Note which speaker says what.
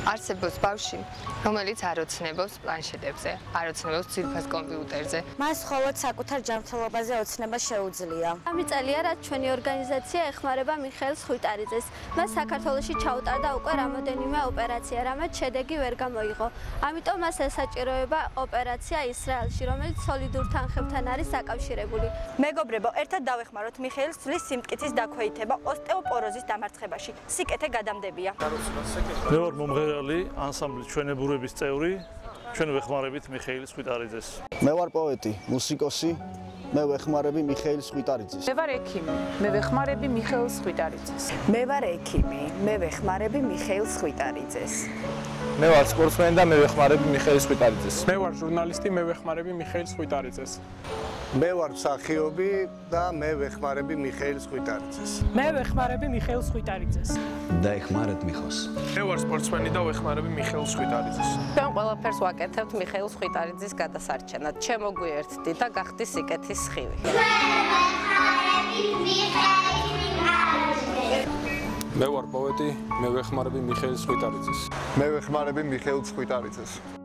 Speaker 1: არსებობს ბავშვი, რომელიც არ ოცნებობს პლანშეტებზე, არ ოცნებობს ძვირფას კომპიუტერზე.
Speaker 2: მას მხოლოდ საკუთარ ჯანმრთელობაზე ოცნება შეუძლია.
Speaker 3: Ამი წელია, რაც ჩვენი ორგანიზაცია ეხმარება მიხეილ ხვიტარიძეს. მას საქართველოში ჩაუტარდა უკვე რამოდენიმე ოპერაცია, რამაც შედეგი ვერ გამოიღო. ამიტომ მას ესაჭიროება ოპერაცია ისრაელში, რომელიც სოლიდურ თანხებთან არის დაკავშირებული.
Speaker 4: მეგობრებო, ერთად დავეხმაროთ მიხეილს ძვლის სიმტკიცის დაქვეითება ოსტეოპოროზის დამარცხებაში. სიკეთე გადამდებია.
Speaker 5: მე ვარ მომღერალი ანსამბლი ჩვენებურების წევრი, ჩვენ ვეხმარებით მიხეილ ხვიტარიძეს.
Speaker 6: მე ვარ პოეტი, მუსიკოსი, მე ვეხმარები მიხეილ ხვიტარიძეს.
Speaker 7: მე ვარ ექიმი, მე ვეხმარები მიხეილ ხვიტარიძეს.
Speaker 8: მე ვარ ექიმი, მე ვეხმარები მიხეილ ხვიტარიძეს.
Speaker 9: მე ვარ სპორტსმენი და მე ვეხმარები მიხეილ ხვიტარიძეს.
Speaker 10: მე ვარ ჟურნალისტი, მე ვეხმარები მიხეილ ხვიტარიძეს.
Speaker 11: მე ვარ მსახიობი და მე ვეხმარები მიხეილ ხვიტარიძეს.
Speaker 7: მე ვეხმარები მიხეილ ხვიტარიძეს.
Speaker 12: და ეხმარეთ მიხოს.
Speaker 10: მე ვარ სპორტსმენი და ვეხმარები მიხეილ ხვიტარიძეს.
Speaker 13: ჩვენ ყველაფერს ვაკეთებთ მიხეილ ხვიტარიძის გადასარჩენად. ჩემო გვიერთდი და გახდი სიკეთის სხივი.
Speaker 10: მე ვარ პოეტი, მე ვეხმარები მიხეილ ხვიტარიძეს.
Speaker 11: მე ვეხმარები მიხეილ ხვიტარიძეს.